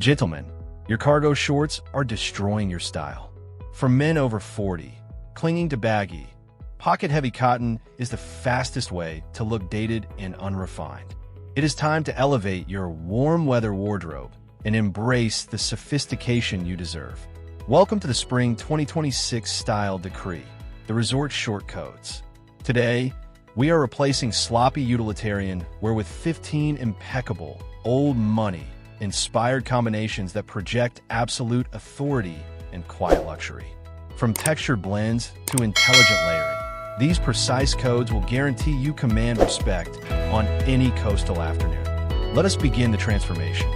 Gentlemen, your cargo shorts are destroying your style. For men over 40, clinging to baggy, pocket-heavy cotton is the fastest way to look dated and unrefined. It is time to elevate your warm-weather wardrobe and embrace the sophistication you deserve. Welcome to the Spring 2026 Style Decree, the resort short codes. Today, we are replacing sloppy utilitarian wear with 15 impeccable, old money, inspired combinations that project absolute authority and quiet luxury. From textured blends to intelligent layering, these precise codes will guarantee you command respect on any coastal afternoon. Let us begin the transformation.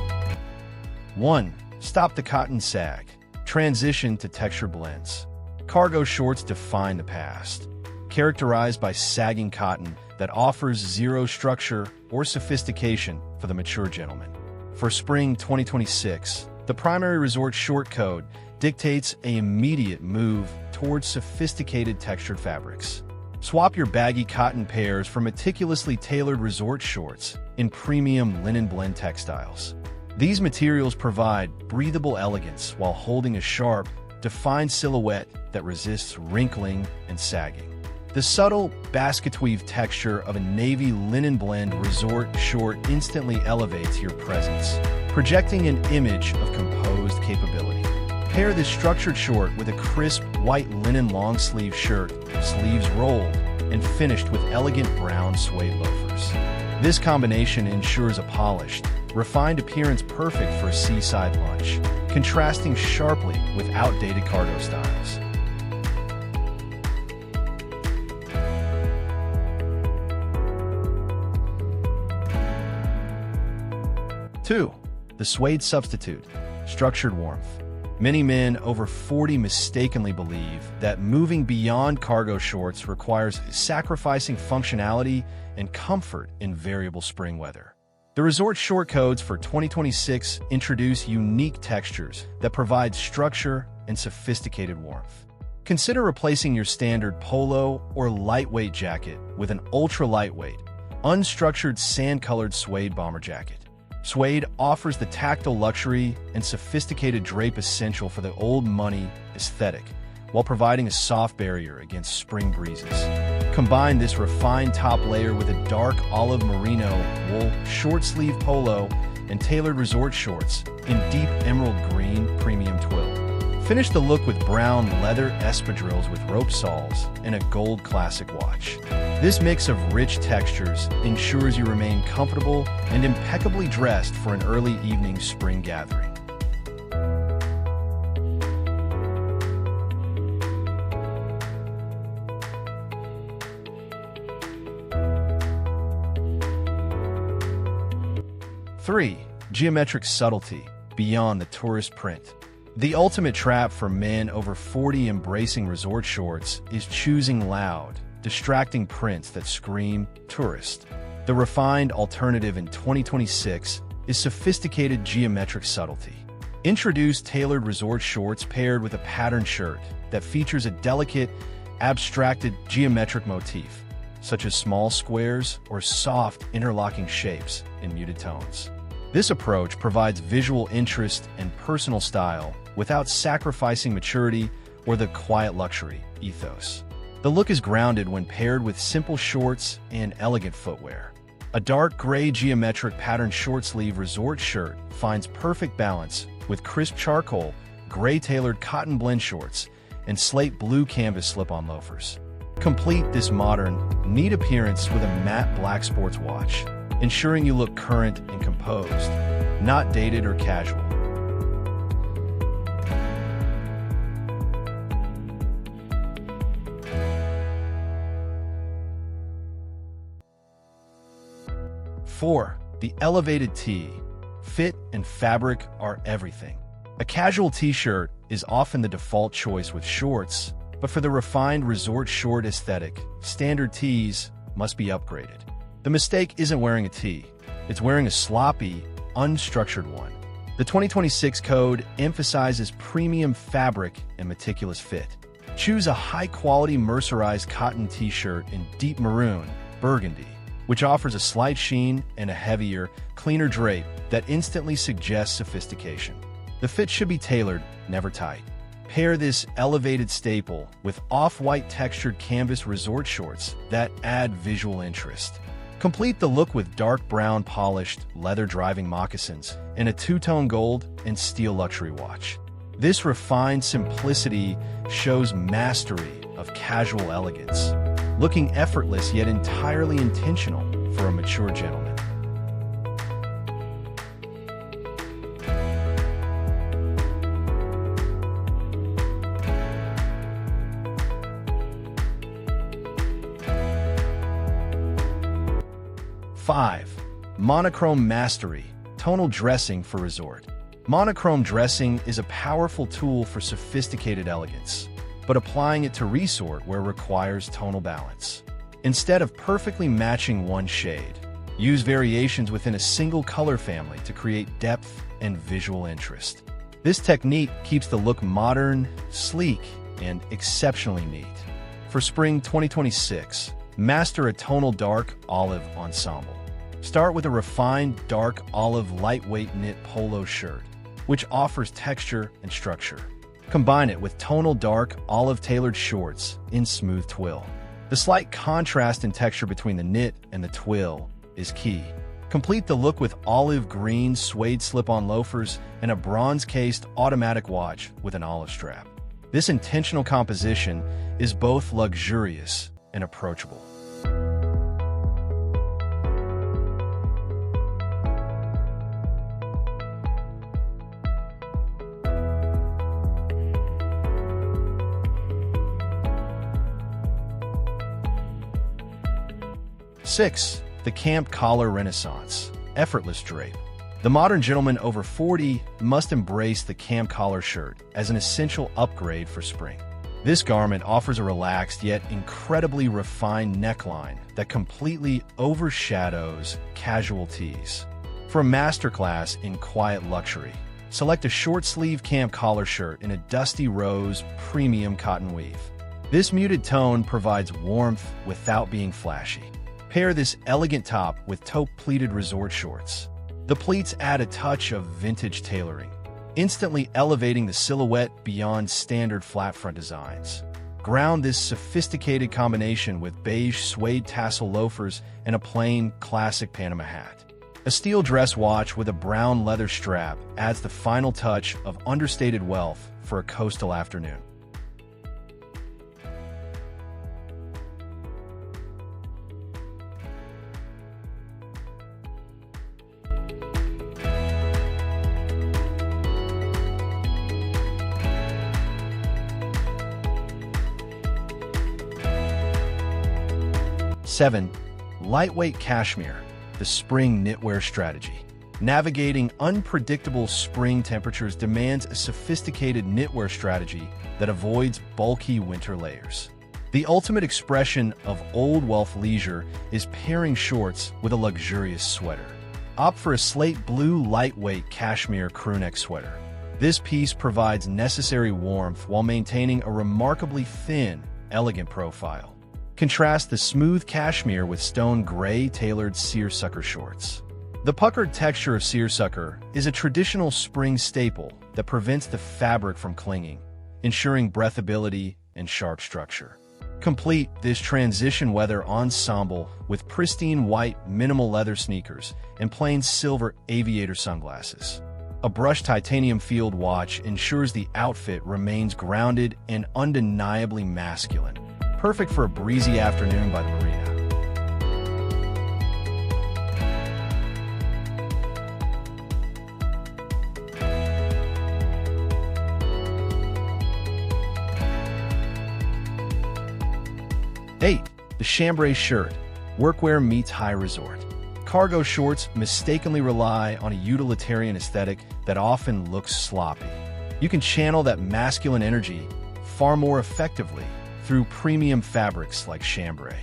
1. Stop the cotton sag. Transition to texture blends. Cargo shorts define the past, characterized by sagging cotton that offers zero structure or sophistication for the mature gentleman. For spring 2026, the primary resort short code dictates an immediate move towards sophisticated textured fabrics. Swap your baggy cotton pairs for meticulously tailored resort shorts in premium linen blend textiles. These materials provide breathable elegance while holding a sharp, defined silhouette that resists wrinkling and sagging. The subtle basket-weave texture of a navy linen blend resort short instantly elevates your presence, projecting an image of composed capability. Pair this structured short with a crisp white linen long-sleeve shirt, sleeves rolled, and finished with elegant brown suede loafers. This combination ensures a polished, refined appearance perfect for a seaside lunch, contrasting sharply with outdated cargo styles. 2. The Suede Substitute, structured warmth. Many men over 40 mistakenly believe that moving beyond cargo shorts requires sacrificing functionality and comfort in variable spring weather. The resort short codes for 2026 introduce unique textures that provide structure and sophisticated warmth. Consider replacing your standard polo or lightweight jacket with an ultra-lightweight, unstructured sand-colored suede bomber jacket. Suede offers the tactile luxury and sophisticated drape essential for the old money aesthetic, while providing a soft barrier against spring breezes. Combine this refined top layer with a dark olive merino wool short-sleeve polo and tailored resort shorts in deep emerald green premium twill. Finish the look with brown leather espadrilles with rope soles and a gold classic watch. This mix of rich textures ensures you remain comfortable and impeccably dressed for an early evening spring gathering. Three, geometric subtlety beyond the tourist print. The ultimate trap for men over 40 embracing resort shorts is choosing loud, distracting prints that scream tourist. The refined alternative in 2026 is sophisticated geometric subtlety. Introduce tailored resort shorts paired with a patterned shirt that features a delicate, abstracted geometric motif, such as small squares or soft, interlocking shapes in muted tones. This approach provides visual interest and personal style without sacrificing maturity or the quiet luxury ethos. The look is grounded when paired with simple shorts and elegant footwear. A dark gray geometric patterned short-sleeve resort shirt finds perfect balance with crisp charcoal, gray tailored cotton blend shorts, and slate blue canvas slip-on loafers. Complete this modern, neat appearance with a matte black sports watch, ensuring you look current and composed, not dated or casual. Four, the elevated tee. Fit and fabric are everything. A casual t-shirt is often the default choice with shorts, but for the refined resort short aesthetic, standard tees must be upgraded. The mistake isn't wearing a tee, it's wearing a sloppy, unstructured one. The 2026 code emphasizes premium fabric and meticulous fit. Choose a high-quality mercerized cotton t-shirt in deep maroon, burgundy, which offers a slight sheen and a heavier, cleaner drape that instantly suggests sophistication. The fit should be tailored, never tight. Pair this elevated staple with off-white textured canvas resort shorts that add visual interest. Complete the look with dark brown polished leather driving moccasins and a two-tone gold and steel luxury watch. This refined simplicity shows mastery of casual elegance, looking effortless yet entirely intentional for a mature gentleman. Five, monochrome mastery, tonal dressing for resort. Monochrome dressing is a powerful tool for sophisticated elegance, but applying it to resort where requires tonal balance. Instead of perfectly matching one shade, use variations within a single color family to create depth and visual interest. This technique keeps the look modern, sleek, and exceptionally neat. For spring 2026, master a tonal dark olive ensemble. Start with a refined dark olive lightweight knit polo shirt, which offers texture and structure. Combine it with tonal dark olive tailored shorts in smooth twill. The slight contrast in texture between the knit and the twill is key. Complete the look with olive green suede slip-on loafers and a bronze-cased automatic watch with an olive strap. This intentional composition is both luxurious and approachable. Six, the camp collar renaissance, effortless drape. The modern gentleman over 40 must embrace the camp collar shirt as an essential upgrade for spring. This garment offers a relaxed yet incredibly refined neckline that completely overshadows casual tees. For a masterclass in quiet luxury, select a short-sleeve camp collar shirt in a dusty rose premium cotton weave. This muted tone provides warmth without being flashy. Pair this elegant top with taupe pleated resort shorts. The pleats add a touch of vintage tailoring, instantly elevating the silhouette beyond standard flat front designs. Ground this sophisticated combination with beige suede tassel loafers and a plain, classic Panama hat. A steel dress watch with a brown leather strap adds the final touch of understated wealth for a coastal afternoon. Seven, lightweight cashmere, the spring knitwear strategy. Navigating unpredictable spring temperatures demands a sophisticated knitwear strategy that avoids bulky winter layers. The ultimate expression of old wealth leisure is pairing shorts with a luxurious sweater. Opt for a slate blue lightweight cashmere crewneck sweater. This piece provides necessary warmth while maintaining a remarkably thin, elegant profile. Contrast the smooth cashmere with stone gray tailored seersucker shorts. The puckered texture of seersucker is a traditional spring staple that prevents the fabric from clinging, ensuring breathability and sharp structure. Complete this transition weather ensemble with pristine white minimal leather sneakers and plain silver aviator sunglasses. A brushed titanium field watch ensures the outfit remains grounded and undeniably masculine. Perfect for a breezy afternoon by the marina. Eight, the Chambray shirt, workwear meets high resort. Cargo shorts mistakenly rely on a utilitarian aesthetic that often looks sloppy. You can channel that masculine energy far more effectively through premium fabrics like chambray.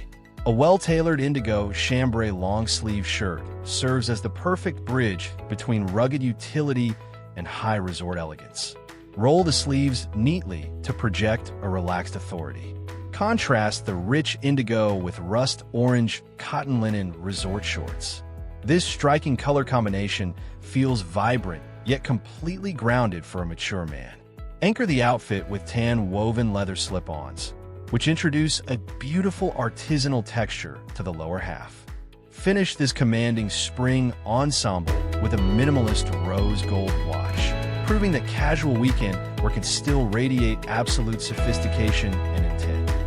A well-tailored indigo chambray long-sleeve shirt serves as the perfect bridge between rugged utility and high resort elegance. Roll the sleeves neatly to project a relaxed authority. Contrast the rich indigo with rust orange cotton linen resort shorts. This striking color combination feels vibrant, yet completely grounded for a mature man. Anchor the outfit with tan woven leather slip-ons, which introduce a beautiful artisanal texture to the lower half. Finish this commanding spring ensemble with a minimalist rose gold watch, proving that casual weekend wear can still radiate absolute sophistication and intent.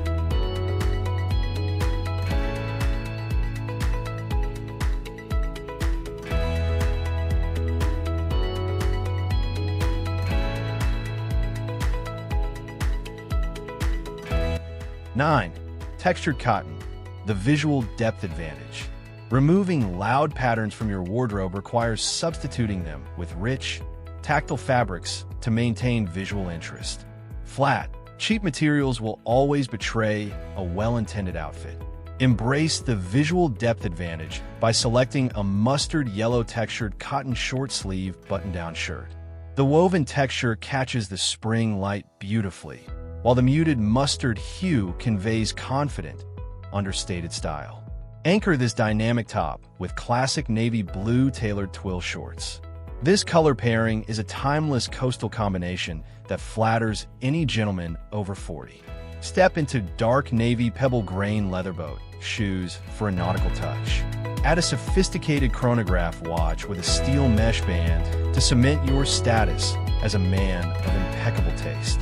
9. Textured cotton, the visual depth advantage. Removing loud patterns from your wardrobe requires substituting them with rich, tactile fabrics to maintain visual interest. Flat, cheap materials will always betray a well-intended outfit. Embrace the visual depth advantage by selecting a mustard yellow textured cotton short sleeve button-down shirt. The woven texture catches the spring light beautifully, while the muted mustard hue conveys confident, understated style. Anchor this dynamic top with classic navy blue tailored twill shorts. This color pairing is a timeless coastal combination that flatters any gentleman over 40. Step into dark navy pebble grain leather boat shoes for a nautical touch. Add a sophisticated chronograph watch with a steel mesh band to cement your status as a man of impeccable taste.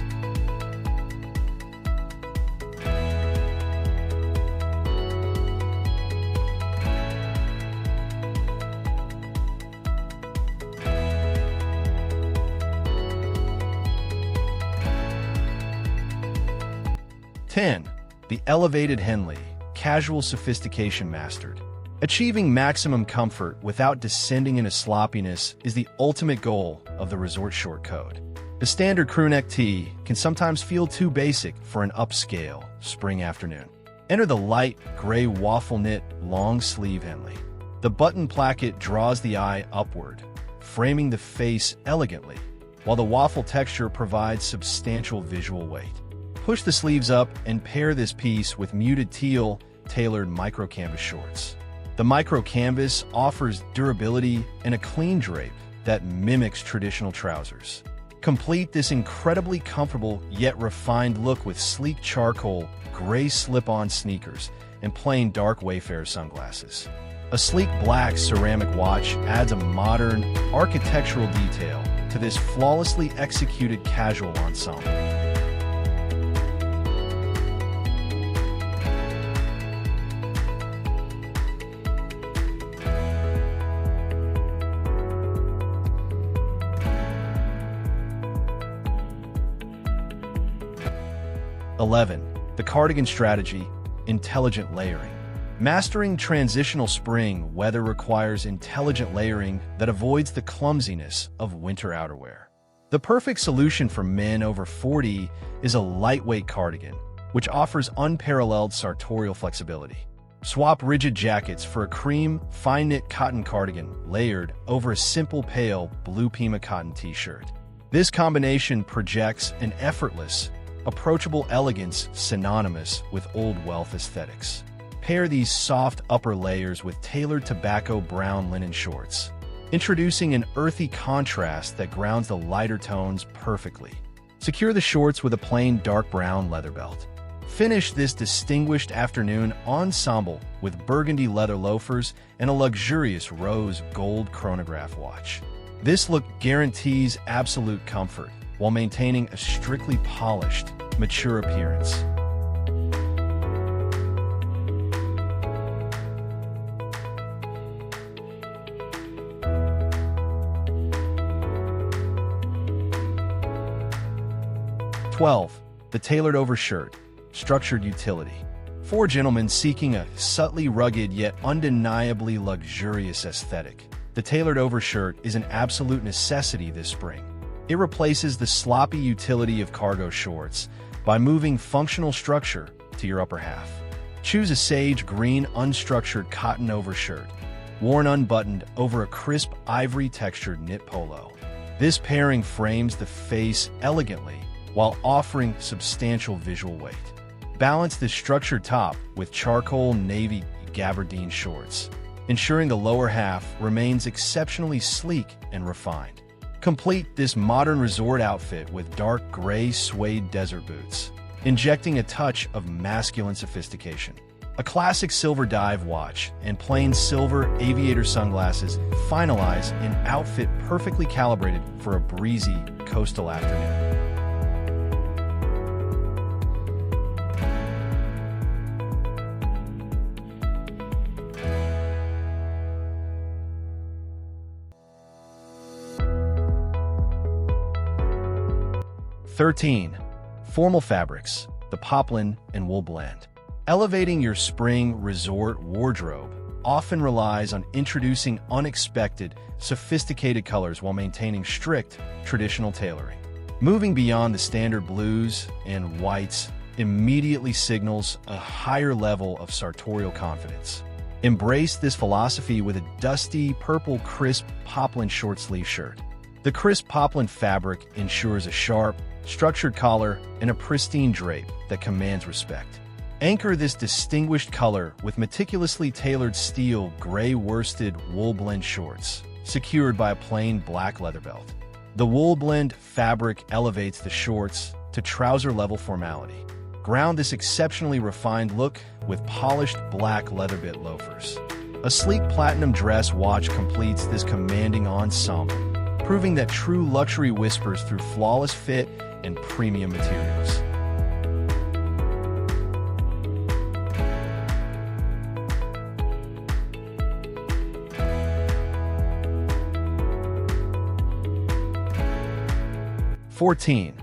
The elevated Henley, casual sophistication mastered. Achieving maximum comfort without descending into sloppiness is the ultimate goal of the resort short code. The standard crewneck tee can sometimes feel too basic for an upscale spring afternoon. Enter the light gray waffle knit long sleeve Henley. The button placket draws the eye upward, framing the face elegantly, while the waffle texture provides substantial visual weight. Push the sleeves up and pair this piece with muted teal tailored micro canvas shorts. The micro canvas offers durability and a clean drape that mimics traditional trousers. Complete this incredibly comfortable yet refined look with sleek charcoal gray slip-on sneakers and plain dark Wayfarer sunglasses. A sleek black ceramic watch adds a modern, architectural detail to this flawlessly executed casual ensemble. 11. The cardigan strategy, intelligent layering. Mastering transitional spring weather requires intelligent layering that avoids the clumsiness of winter outerwear. The perfect solution for men over 40 is a lightweight cardigan, which offers unparalleled sartorial flexibility. Swap rigid jackets for a cream, fine-knit cotton cardigan layered over a simple pale blue Pima cotton t-shirt. This combination projects an effortless, approachable elegance synonymous with old wealth aesthetics. Pair these soft upper layers with tailored tobacco brown linen shorts, introducing an earthy contrast that grounds the lighter tones perfectly. Secure the shorts with a plain dark brown leather belt. Finish this distinguished afternoon ensemble with burgundy leather loafers and a luxurious rose gold chronograph watch. This look guarantees absolute comfort while maintaining a strictly polished, mature appearance. The tailored overshirt, structured utility. For gentlemen seeking a subtly rugged yet undeniably luxurious aesthetic, the tailored overshirt is an absolute necessity this spring. It replaces the sloppy utility of cargo shorts by moving functional structure to your upper half. Choose a sage green unstructured cotton overshirt, worn unbuttoned over a crisp ivory textured knit polo. This pairing frames the face elegantly while offering substantial visual weight. Balance this structured top with charcoal navy gabardine shorts, ensuring the lower half remains exceptionally sleek and refined. Complete this modern resort outfit with dark gray suede desert boots, injecting a touch of masculine sophistication. A classic silver dive watch and plain silver aviator sunglasses finalize an outfit perfectly calibrated for a breezy coastal afternoon. (13) Formal fabrics, the poplin and wool blend. Elevating your spring resort wardrobe often relies on introducing unexpected, sophisticated colors while maintaining strict, traditional tailoring. Moving beyond the standard blues and whites immediately signals a higher level of sartorial confidence. Embrace this philosophy with a dusty, purple, crisp poplin short-sleeve shirt. The crisp poplin fabric ensures a sharp, structured collar and a pristine drape that commands respect. Anchor this distinguished color with meticulously tailored steel gray worsted wool blend shorts, secured by a plain black leather belt. The wool blend fabric elevates the shorts to trouser-level formality. Ground this exceptionally refined look with polished black leather bit loafers. A sleek platinum dress watch completes this commanding ensemble, proving that true luxury whispers through flawless fit and premium materials. (14)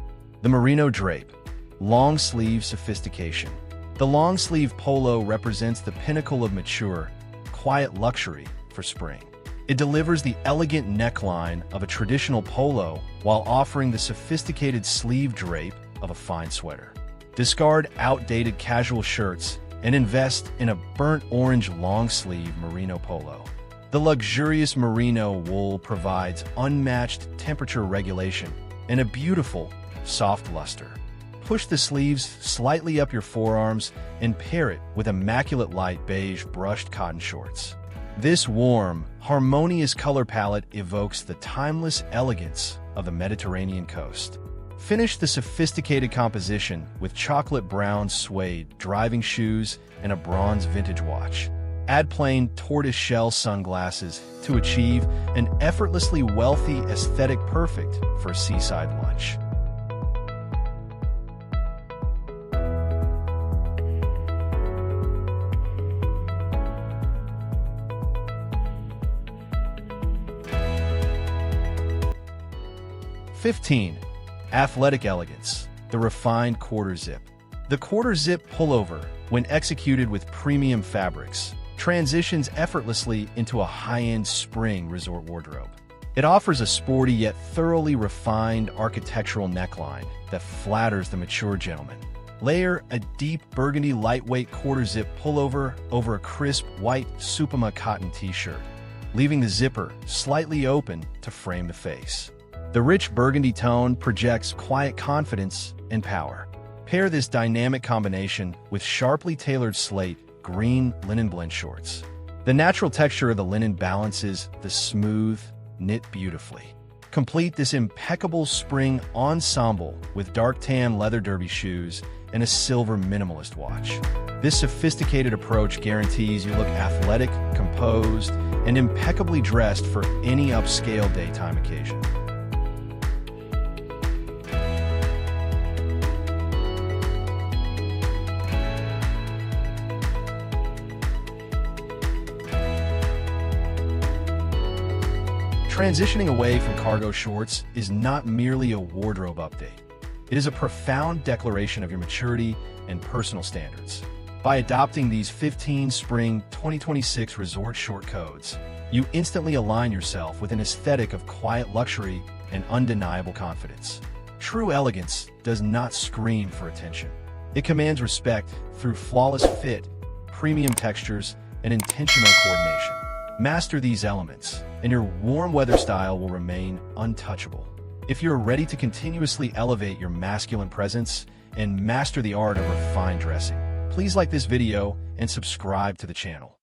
The Merino Drape, long sleeve sophistication. The long sleeve polo represents the pinnacle of mature, quiet luxury for spring. It delivers the elegant neckline of a traditional polo while offering the sophisticated sleeve drape of a fine sweater. Discard outdated casual shirts and invest in a burnt orange long-sleeve merino polo. The luxurious merino wool provides unmatched temperature regulation and a beautiful, soft luster. Push the sleeves slightly up your forearms and pair it with immaculate light beige brushed cotton shorts. This warm, harmonious color palette evokes the timeless elegance of the Mediterranean coast. Finish the sophisticated composition with chocolate brown suede driving shoes and a bronze vintage watch. Add plain tortoise-shell sunglasses to achieve an effortlessly wealthy aesthetic perfect for a seaside lunch. (15) Athletic elegance, the refined quarter zip. The quarter zip pullover, when executed with premium fabrics, transitions effortlessly into a high-end spring resort wardrobe. It offers a sporty yet thoroughly refined architectural neckline that flatters the mature gentleman. Layer a deep burgundy lightweight quarter zip pullover over a crisp white Supima cotton t-shirt, leaving the zipper slightly open to frame the face. The rich burgundy tone projects quiet confidence and power. Pair this dynamic combination with sharply tailored slate green linen blend shorts. The natural texture of the linen balances the smooth knit beautifully. Complete this impeccable spring ensemble with dark tan leather derby shoes and a silver minimalist watch. This sophisticated approach guarantees you look athletic, composed, and impeccably dressed for any upscale daytime occasion. Transitioning away from cargo shorts is not merely a wardrobe update. It is a profound declaration of your maturity and personal standards. By adopting these 15 Spring 2026 resort short codes, you instantly align yourself with an aesthetic of quiet luxury and undeniable confidence. True elegance does not scream for attention. It commands respect through flawless fit, premium textures, and intentional coordination. Master these elements, and your warm weather style will remain untouchable. If you're ready to continuously elevate your masculine presence and master the art of refined dressing. Please like this video and subscribe to the channel.